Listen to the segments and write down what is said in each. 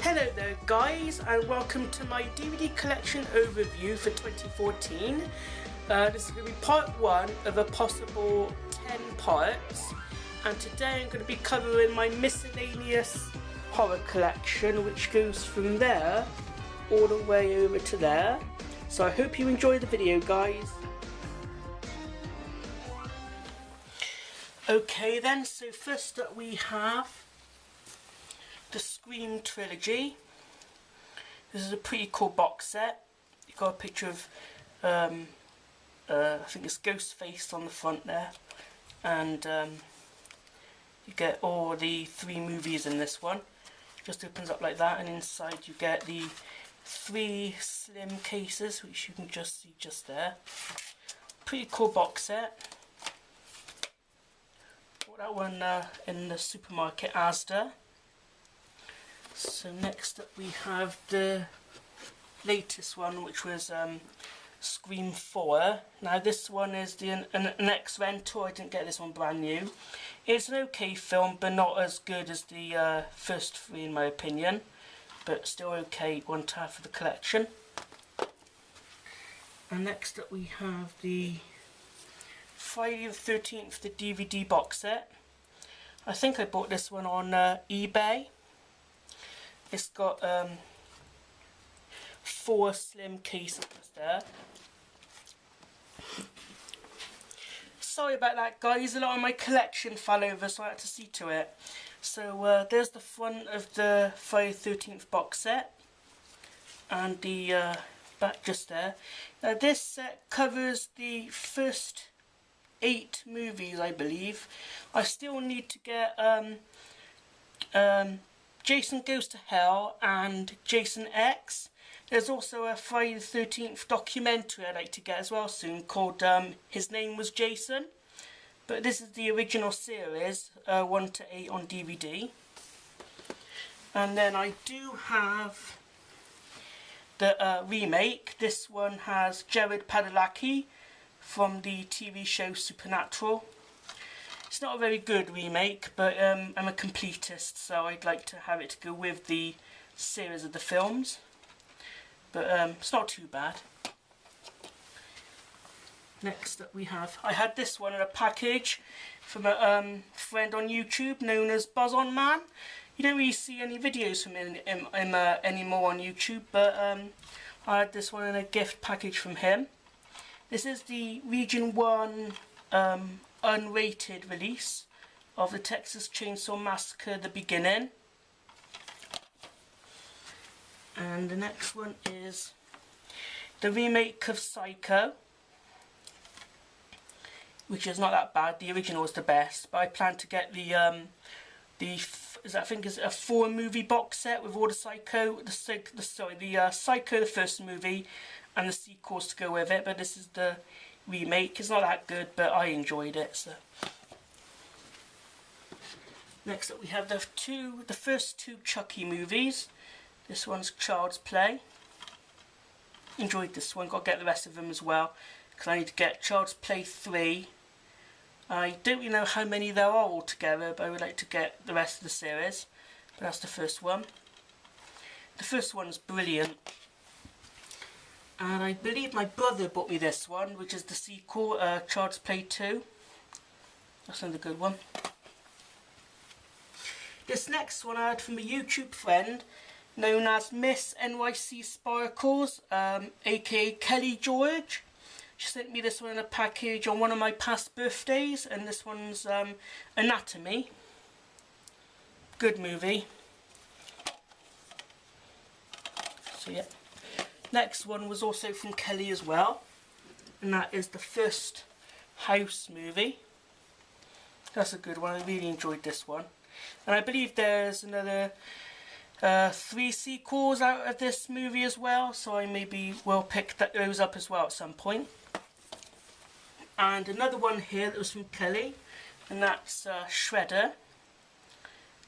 Hello there guys, and welcome to my DVD collection overview for 2014. This is going to be part 1 of a possible 10 parts, and today I'm going to be covering my miscellaneous horror collection, which goes from there all the way over to there. So I hope you enjoy the video, guys. Okay then, so first up we have the Scream trilogy. This is a pretty cool box set. You've got a picture of I think it's Ghostface on the front there, and you get all the 3 movies in this one. It just opens up like that, and inside you get the 3 slim cases, which you can just see just there. Pretty cool box set. Bought that one in the supermarket Asda. So next up we have the latest one, which was Scream 4. Now this one is an ex-rental. I didn't get this one brand new. It's an okay film, but not as good as the first 3 in my opinion, but still okay one to have for the collection. And next up we have the Friday the 13th, the DVD box set. I think I bought this one on eBay. It's got 4 slim cases there. Sorry about that guys, a lot of my collection fell over, so I had to see to it. So there's the front of the Friday the 13th box set, and the back just there. Now this set covers the first 8 movies, I believe. I still need to get Jason Goes to Hell and Jason X. There's also a Friday the 13th documentary I'd like to get as well soon, called His Name Was Jason. But this is the original series, 1 to 8 on DVD. And then I do have the remake. This one has Jared Padalecki from the TV show Supernatural. It's not a very good remake, but I'm a completist, so I'd like to have it to go with the series of the films. But it's not too bad. Next up we have, I had this one in a package from a friend on YouTube known as Buzz On Man. You don't really see any videos from him anymore on YouTube, but I had this one in a gift package from him. This is the Region 1 unrated release of the Texas Chainsaw Massacre: The Beginning. And the next one is the remake of Psycho, which is not that bad. The original is the best, but I plan to get I think it's a 4 movie box set with all the Psycho, Psycho the first movie, and the sequels to go with it. But this is the remake. It's not that good, but I enjoyed it. So next up we have the first 2 Chucky movies. This one's Child's Play. Enjoyed this one. Got to get the rest of them as well, because I need to get Child's Play 3. I don't really know how many there are altogether, but I would like to get the rest of the series. But that's the first one. The first one's brilliant. And I believe my brother bought me this one, which is the sequel, Child's Play 2. That's another good one. This next one I had from a YouTube friend known as Miss NYC Sparkles, aka Kelly George. She sent me this one in a package on one of my past birthdays, and this one's Anatomy. Good movie. So yeah. Next one was also from Kelly as well, and that is the first House movie. That's a good one. I really enjoyed this one, and I believe there's another 3 sequels out of this movie as well, so I maybe will pick those up as well at some point. And another one here that was from Kelly, and that's Shredder.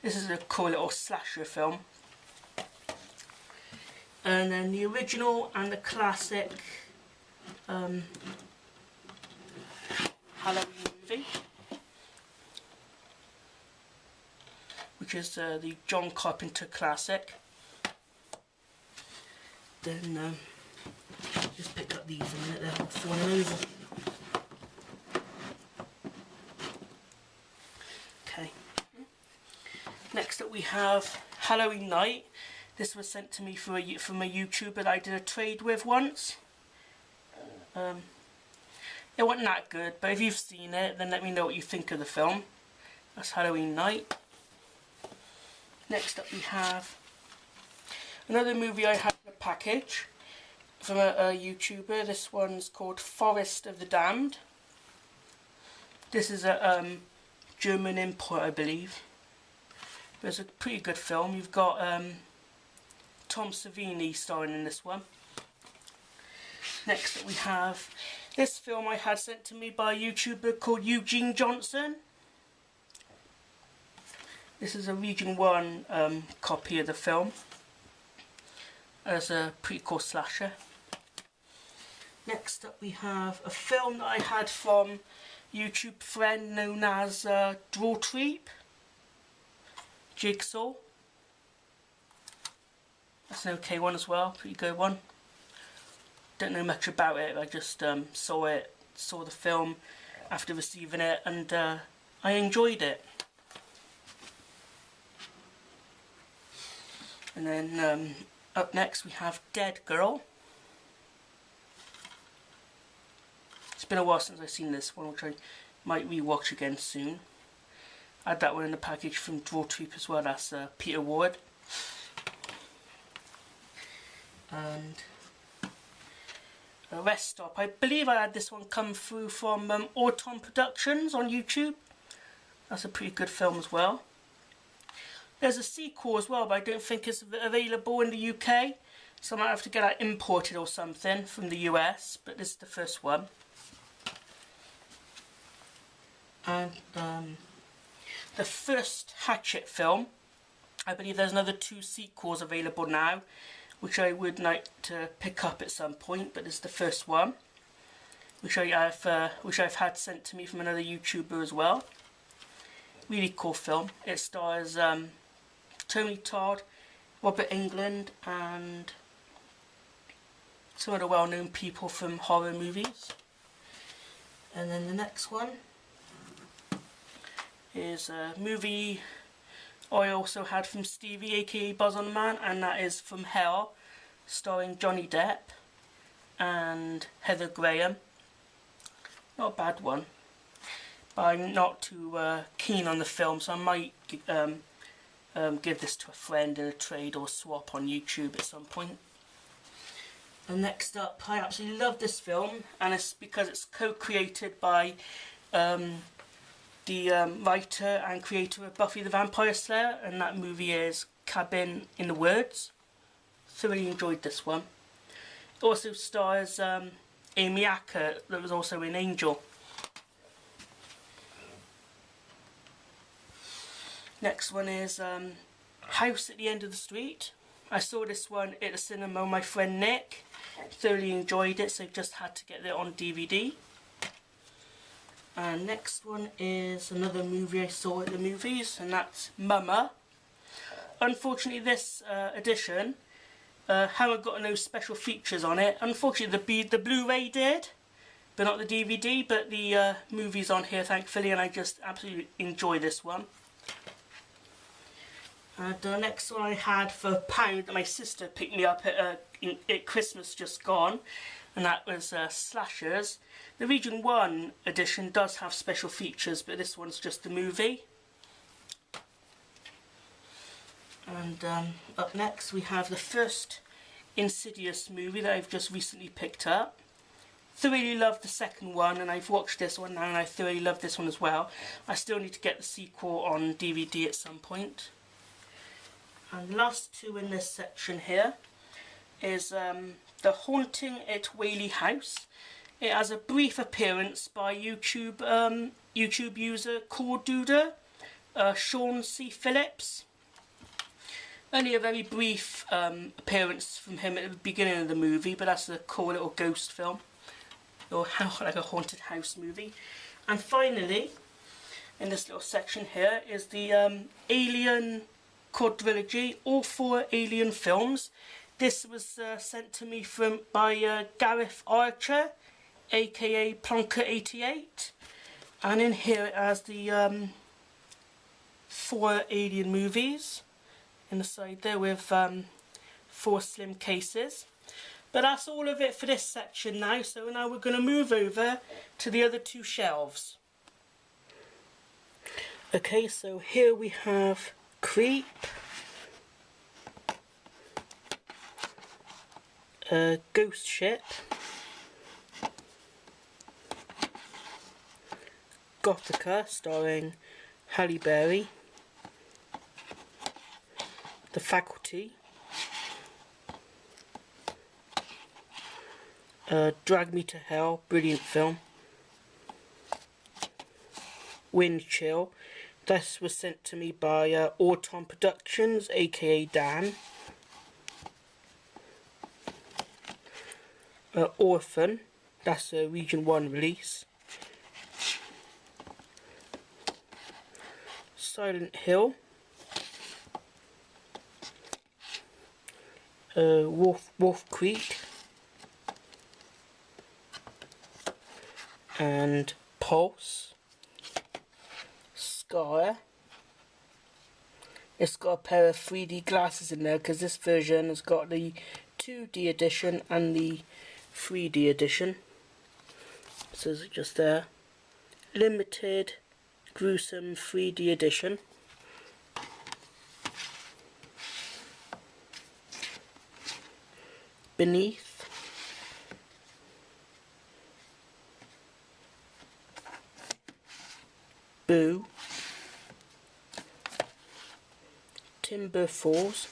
This is a cool little slasher film. And then the original and the classic Halloween movie, which is the John Carpenter classic. then just pick up these a minute, they're all falling over. Okay. Next up we have Halloween Night. This was sent to me from a YouTuber that I did a trade with once. It wasn't that good, but if you've seen it, then let me know what you think of the film. That's Halloween Night. Next up we have another movie I had in a package from a YouTuber. This one's called Forest of the Damned. This is a German import, I believe. But it's a pretty good film. You've got Tom Savini starring in this one. Next up we have this film I had sent to me by a YouTuber called Eugene Johnson. This is a Region 1 copy of the film. As a pretty cool slasher. Next up we have a film that I had from YouTube friend known as Draw Treep. Jigsaw. That's an okay one as well, pretty good one. Don't know much about it, I just saw the film after receiving it, and I enjoyed it. And then up next we have Dead Girl. It's been a while since I've seen this one, which I might re-watch again soon. I had that one in the package from Draw Troop as well, that's Peter Ward. And Rest Stop. I believe I had this one come through from Autumn Productions on YouTube. That's a pretty good film as well. There's a sequel as well, but I don't think it's available in the UK. So I might have to get that imported or something from the US, but this is the first one. And the first Hatchet film, I believe there's another 2 sequels available now, which I would like to pick up at some point, but this is the first one, which I've had sent to me from another YouTuber as well. Really cool film. It stars Tony Todd, Robert Englund, and some of the well-known people from horror movies. And then the next one is a movie I also had from Stevie, aka Buzz on the Man, and that is From Hell, starring Johnny Depp and Heather Graham. Not a bad one, but I'm not too keen on the film, so I might give this to a friend in a trade or swap on YouTube at some point. And next up, I absolutely love this film, and it's because it's co-created by the writer and creator of Buffy the Vampire Slayer, and that movie is Cabin in the Woods. Thoroughly enjoyed this one. It also stars Amy Acker, that was also in Angel. Next one is House at the End of the Street. I saw this one at the cinema with my friend Nick. Thoroughly enjoyed it, so just had to get it on DVD. And next one is another movie I saw at the movies, and that's Mama. Unfortunately, this edition haven't got no special features on it. Unfortunately, the Blu-ray did, but not the DVD. But the movie's on here, thankfully, and I just absolutely enjoy this one. The next one I had for £1 that my sister picked me up at Christmas just gone, and that was Slashers. The Region 1 edition does have special features, but this one's just the movie. And up next we have the first Insidious movie that I've just recently picked up. Thoroughly loved the second one, and I've watched this one now, and I thoroughly love this one as well. I still need to get the sequel on DVD at some point. And the last 2 in this section here is The Haunting at Whaley House. It has a brief appearance by YouTube user Core Duda, Sean C. Phillips. Only a very brief appearance from him at the beginning of the movie, but that's a cool little ghost film, or like a haunted house movie. And finally, in this little section here, is the Alien quadrilogy, all 4 Alien films. This was sent to me by Gareth Archer, aka Plonker88, and in here it has the 4 Alien movies in the side there with 4 slim cases. But that's all of it for this section now, so now we're going to move over to the other 2 shelves. Okay, so here we have Creep, Ghost Ship, Gothica starring Halle Berry, The Faculty, Drag Me to Hell, brilliant film, Wind Chill. This was sent to me by Auton Productions, aka Dan. Orphan, that's a Region 1 release. Silent Hill. Wolf Creek. And Pulse. Scar. It's got a pair of 3D glasses in there because this version has got the 2D edition and the 3D edition. So it's just there. Limited gruesome 3D edition. Beneath. Boo. Timber Falls.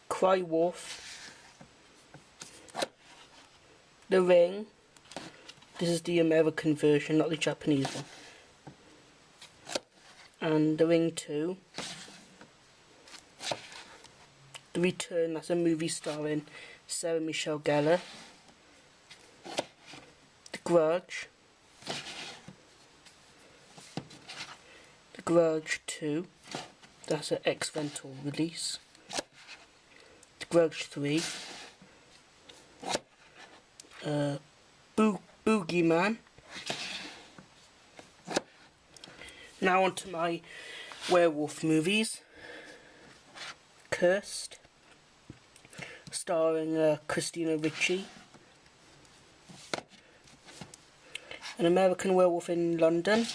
Cry Wolf. The Ring. This is the American version, not the Japanese one. And The Ring 2. The Return, that's a movie starring Sarah Michelle Gellar. The Grudge. The Grudge 2, that's an X-Rental release. The Grudge 3. Boogeyman. Now on to my werewolf movies. Cursed, starring Christina Ricci. An American Werewolf in London.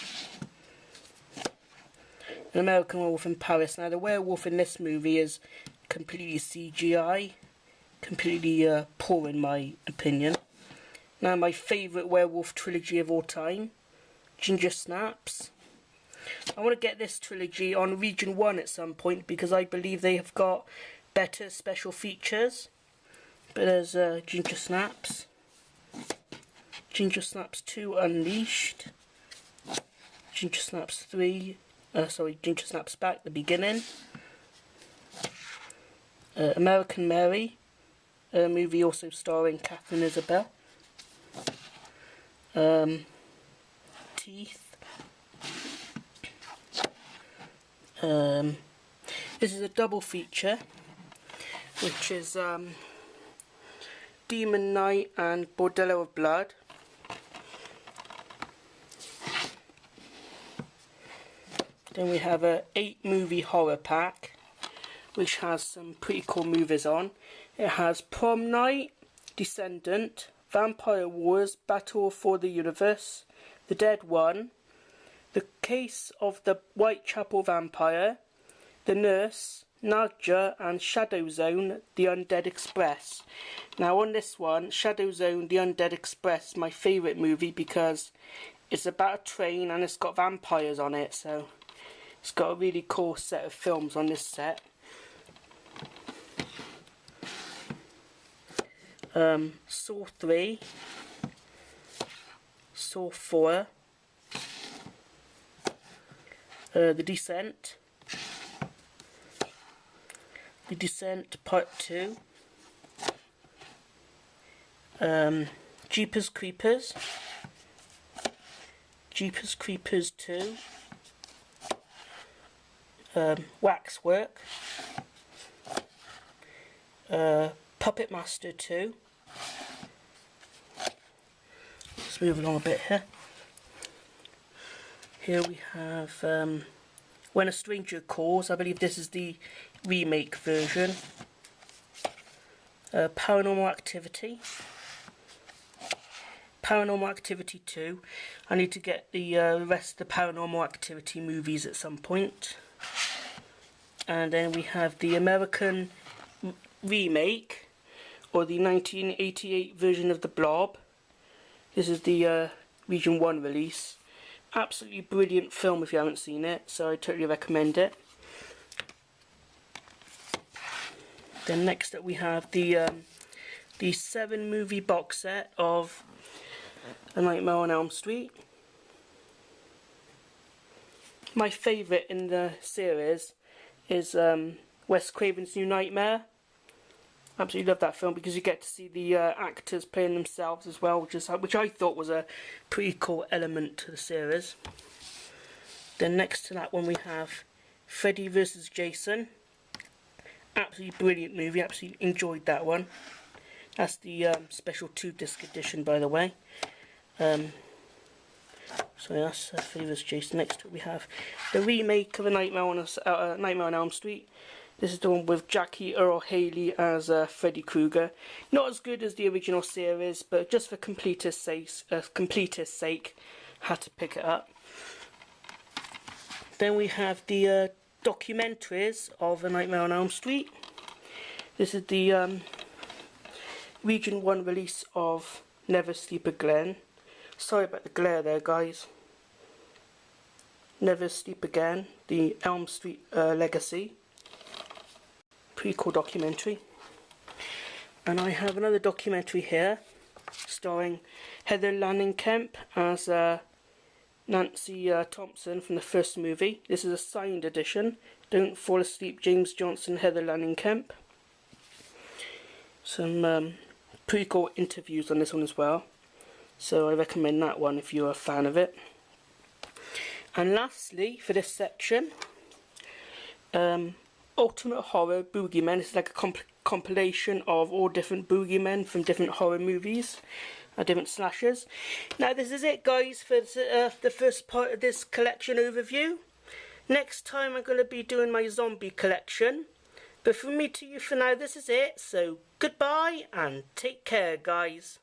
An American Werewolf in Paris. Now the werewolf in this movie is completely CGI, completely poor in my opinion. Now my favourite werewolf trilogy of all time, Ginger Snaps. I want to get this trilogy on Region 1 at some point because I believe they have got better special features. But there's Ginger Snaps. Ginger Snaps 2 Unleashed. Ginger Snaps 3... Ginger Snaps Back, the beginning. American Mary, a movie also starring Catherine Isabel. Teeth. This is a double feature, which is Demon Knight and Bordello of Blood. Then we have a 8-movie horror pack, which has some pretty cool movies on. It has Prom Night, Descendant, Vampire Wars, Battle for the Universe, The Dead One, The Case of the Whitechapel Vampire, The Nurse, Nadja, and Shadow Zone, The Undead Express. Now on this one, Shadow Zone, The Undead Express is my favourite movie because it's about a train and it's got vampires on it, so it's got a really cool set of films on this set. Saw 3, Saw 4, The Descent, The Descent Part 2, Jeepers Creepers, Jeepers Creepers 2, Waxwork, Puppet Master 2. Let's move along a bit here. Here we have When a Stranger Calls. I believe this is the remake version. Paranormal Activity. Paranormal Activity 2. I need to get the rest of the Paranormal Activity movies at some point. And then we have the American remake, or the 1988 version of The Blob. This is the Region 1 release. Absolutely brilliant film if you haven't seen it, so I totally recommend it. Then next up we have the 7 movie box set of A Nightmare on Elm Street. My favourite in the series is Wes Craven's New Nightmare. Absolutely love that film because you get to see the actors playing themselves as well, which I thought was a pretty cool element to the series. Then next to that one we have Freddy vs. Jason. Absolutely brilliant movie, absolutely enjoyed that one. That's the special 2-disc edition, by the way. So that's Freddy vs. Jason. Next we have the remake of A Nightmare on Elm Street. This is the one with Jackie Earle Haley as Freddy Krueger. Not as good as the original series, but just for completist sake, had to pick it up. Then we have the documentaries of A Nightmare on Elm Street. This is the Region 1 release of Never Sleep Again. Sorry about the glare there, guys. Never Sleep Again, the Elm Street Legacy. Pretty cool documentary. And I have another documentary here starring Heather Langenkamp as Nancy Thompson from the first movie. This is a signed edition. Don't Fall Asleep, James Johnson, Heather Langenkamp. Some pretty cool interviews on this one as well, so I recommend that one if you're a fan of it. And lastly, for this section, Ultimate Horror Boogeymen. This is like a compilation of all different boogeymen from different horror movies, different slashers. Now this is it, guys, for the first part of this collection overview. Next time I'm going to be doing my zombie collection. But from me to you for now, this is it. So goodbye and take care, guys.